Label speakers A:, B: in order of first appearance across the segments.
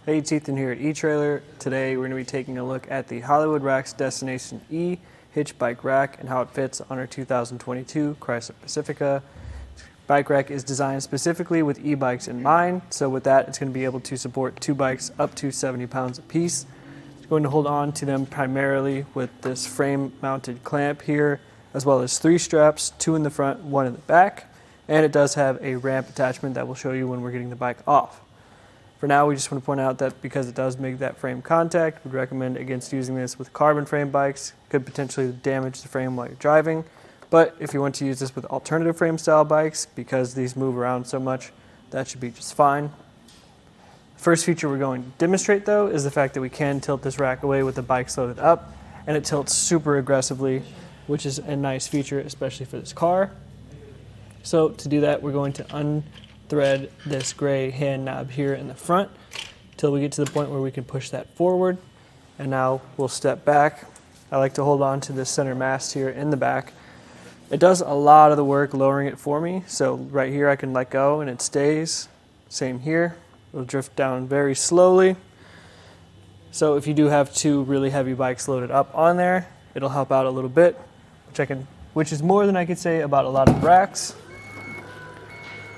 A: Hey, it's Ethan here at eTrailer. Today we're going to be taking a look at the Hollywood Racks Destination E Hitch Bike Rack and how it fits on our 2022 Chrysler Pacifica. Bike rack is designed specifically with e-bikes in mind, so with that it's going to be able to support two bikes up to 70 pounds apiece. It's going to hold on to them primarily with this frame mounted clamp here, as well as 3 straps, 2 in the front, 1 in the back, and it does have a ramp attachment that we'll show you when we're getting the bike off. For now, we just want to point out that because it does make that frame contact, we'd recommend against using this with carbon frame bikes. Could potentially damage the frame while you're driving. But if you want to use this with alternative frame style bikes, because these move around so much, that should be just fine. The first feature we're going to demonstrate though is the fact that we can tilt this rack away with the bikes loaded up, and it tilts super aggressively, which is a nice feature, especially for this car. So to do that, we're going to unthread this gray hand knob here in the front until we get to the point where we can push that forward. And now we'll step back. I like to hold on to this center mast here in the back. It does a lot of the work lowering it for me. So right here I can let go and it stays. Same here. It'll drift down very slowly. So if you do have 2 really heavy bikes loaded up on there, it'll help out a little bit, which is more than I could say about a lot of racks.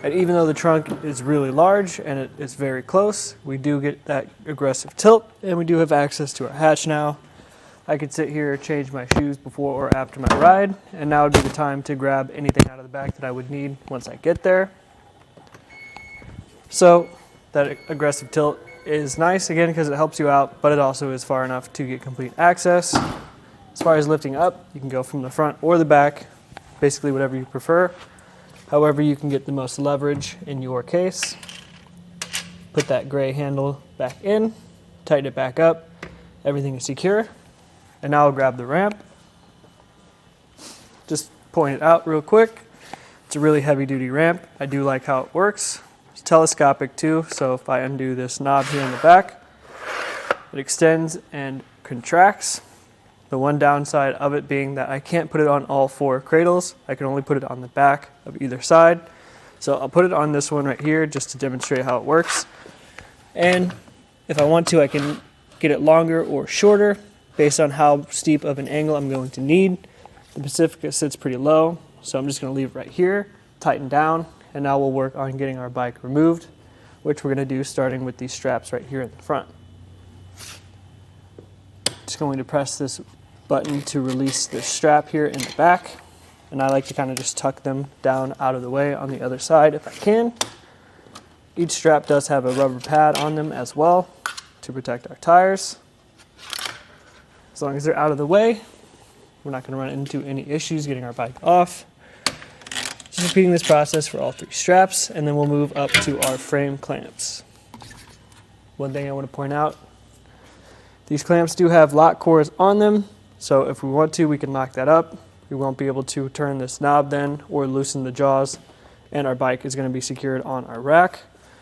A: And even though the trunk is really large and it's very close, we do get that aggressive tilt, and we do have access to our hatch now. I could sit here, change my shoes before or after my ride, and now would be the time to grab anything out of the back that I would need once I get there. So that aggressive tilt is nice, again, because it helps you out, but it also is far enough to get complete access. As far as lifting up, you can go from the front or the back, basically whatever you prefer. However you can get the most leverage in your case. Put that gray handle back in, tighten it back up, everything is secure. And now I'll grab the ramp. Just point it out real quick. It's a really heavy duty ramp. I do like how it works. It's telescopic too, so if I undo this knob here in the back, it extends and contracts. The one downside of it being that I can't put it on all 4 cradles. I can only put it on the back of either side. So I'll put it on this one right here just to demonstrate how it works. And if I want to, I can get it longer or shorter based on how steep of an angle I'm going to need. The Pacifica sits pretty low, so I'm just going to leave it right here, tighten down, and now we'll work on getting our bike removed, which we're going to do starting with these straps right here in the front. Just going to press this button to release this strap here in the back, and I like to kind of just tuck them down out of the way on the other side if I can. Each strap does have a rubber pad on them as well to protect our tires. As long as they're out of the way, we're not going to run into any issues getting our bike off. Just repeating this process for all 3 straps, and then we'll move up to our frame clamps. One thing I want to point out, these clamps do have lock cores on them, so if we want to, we can lock that up. We won't be able to turn this knob then or loosen the jaws, and our bike is going to be secured on our rack.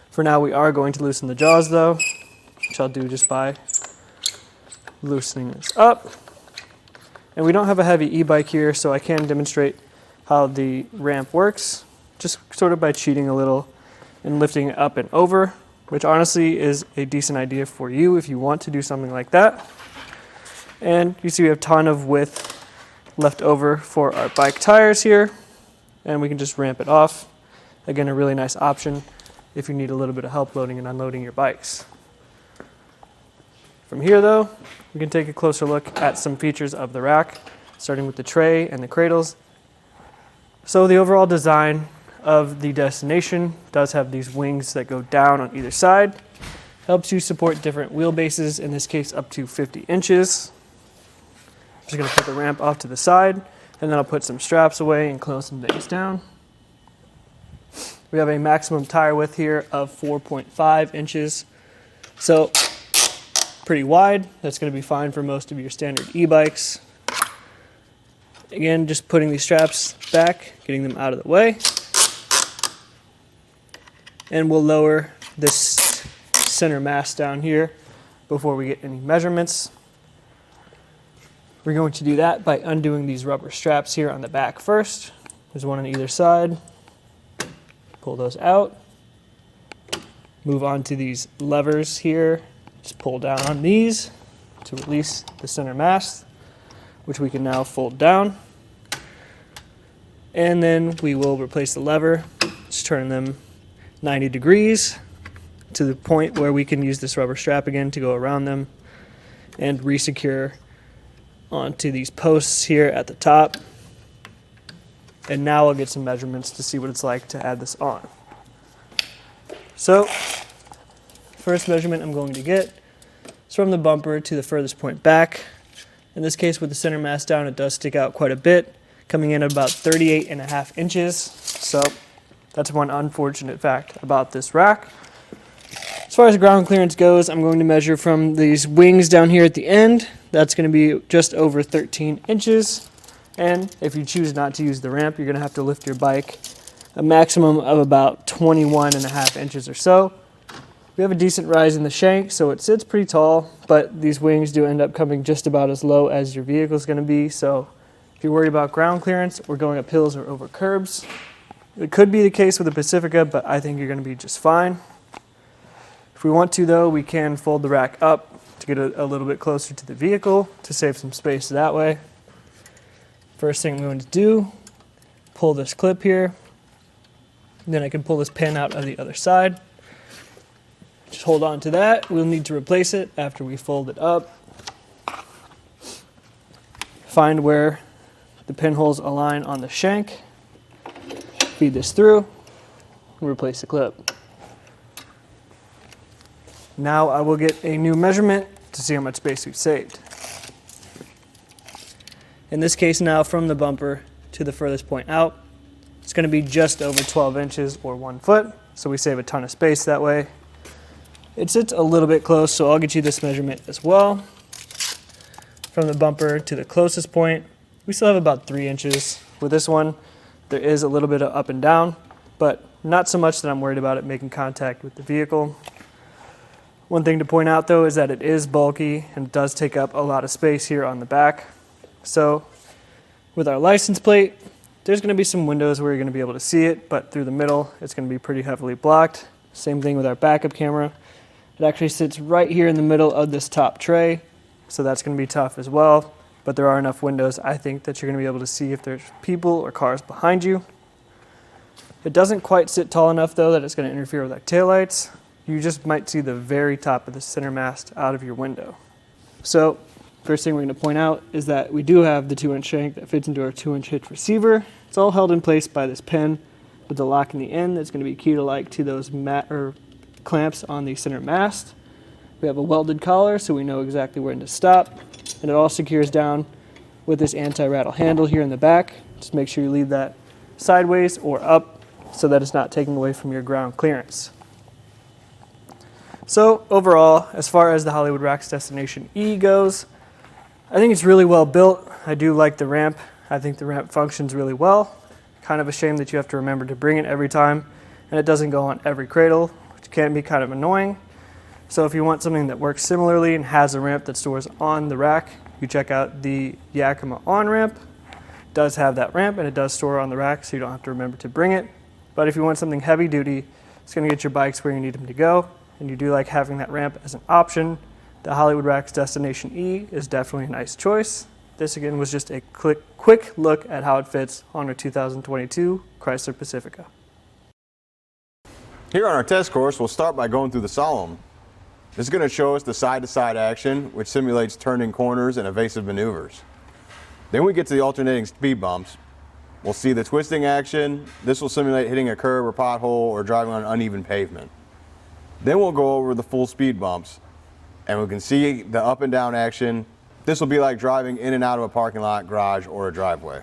A: For now, we are going to loosen the jaws though, which I'll do just by loosening this up. And we don't have a heavy e-bike here, so I can demonstrate how the ramp works, just sort of by cheating a little and lifting it up and over, which honestly is a decent idea for you if you want to do something like that. And you see we have a ton of width left over for our bike tires here, and we can just ramp it off. Again, a really nice option if you need a little bit of help loading and unloading your bikes. From here though, we can take a closer look at some features of the rack, starting with the tray and the cradles. So the overall design of the Destination does have these wings that go down on either side. Helps you support different wheelbases, in this case up to 50 inches. I'm just going to put the ramp off to the side, and then I'll put some straps away and close some things down. We have a maximum tire width here of 4.5 inches. So pretty wide. That's going to be fine for most of your standard e-bikes. Again, just putting these straps back, getting them out of the way. And we'll lower this center mast down here before we get any measurements. We're going to do that by undoing these rubber straps here on the back first. There's one on either side. Pull those out. Move on to these levers here Just pull down on these to release the center mast, which we can now fold down. And then we will replace the lever, just turn them 90 degrees to the point where we can use this rubber strap again to go around them and resecure onto these posts here at the top. And now I'll get some measurements to see what it's like to add this on. So, first measurement I'm going to get is from the bumper to the furthest point back. In this case, with the center mast down, it does stick out quite a bit, coming in at about 38.5 inches. So that's one unfortunate fact about this rack. As far as ground clearance goes, I'm going to measure from these wings down here at the end. That's going to be just over 13 inches. And if you choose not to use the ramp, you're going to have to lift your bike a maximum of about 21.5 inches or so. We have a decent rise in the shank, so it sits pretty tall, but these wings do end up coming just about as low as your vehicle is going to be. So if you're worried about ground clearance or going up hills or over curbs, it could be the case with the Pacifica, but I think you're going to be just fine. If we want to, though, we can fold the rack up to get a little bit closer to the vehicle to save some space that way. First thing I'm going to do, pull this clip here. Then I can pull this pin out of the other side. Just hold on to that. We'll need to replace it after we fold it up. Find where the pinholes align on the shank. Feed this through and replace the clip. Now I will get a new measurement to see how much space we've saved. In this case now, from the bumper to the furthest point out, it's going to be just over 12 inches or 1 foot, so we save a ton of space that way. It sits a little bit close, so I'll get you this measurement as well. From the bumper to the closest point, we still have about 3 inches. With this one, there is a little bit of up and down, but not so much that I'm worried about it making contact with the vehicle. One thing to point out, though, is that it is bulky and does take up a lot of space here on the back. So with our license plate, there's going to be some windows where you're going to be able to see it, but through the middle, it's going to be pretty heavily blocked. Same thing with our backup camera. It actually sits right here in the middle of this top tray, so that's going to be tough as well. But there are enough windows, I think, that you're going to be able to see if there's people or cars behind you. It doesn't quite sit tall enough, though, that it's going to interfere with our taillights. You just might see the very top of the center mast out of your window. So first thing we're going to point out is that we do have the 2-inch shank that fits into our 2-inch hitch receiver. It's all held in place by this pin with the lock in the end that's going to be key to those clamps on the center mast. We have a welded collar so we know exactly when to stop, and it all secures down with this anti-rattle handle here in the back. Just make sure you leave that sideways or up so that it's not taking away from your ground clearance. So overall, as far as the Hollywood Racks Destination E goes, I think it's really well built. I do like the ramp. I think the ramp functions really well. Kind of a shame that you have to remember to bring it every time, and it doesn't go on every cradle, which can be kind of annoying. So if you want something that works similarly and has a ramp that stores on the rack, you check out the Yakima on-ramp. It does have that ramp, and it does store on the rack, so you don't have to remember to bring it. But if you want something heavy duty, it's going to get your bikes where you need them to go, and you do like having that ramp as an option, the Hollywood Racks Destination E is definitely a nice choice. This again was just a quick look at how it fits on our 2022 Chrysler Pacifica.
B: Here on our test course, we'll start by going through the Solemn. This is going to show us the side-to-side action, which simulates turning corners and evasive maneuvers. Then we get to the alternating speed bumps. We'll see the twisting action. This will simulate hitting a curb or pothole or driving on uneven pavement. Then we'll go over the full speed bumps, and we can see the up and down action. This will be like driving in and out of a parking lot, garage, or a driveway.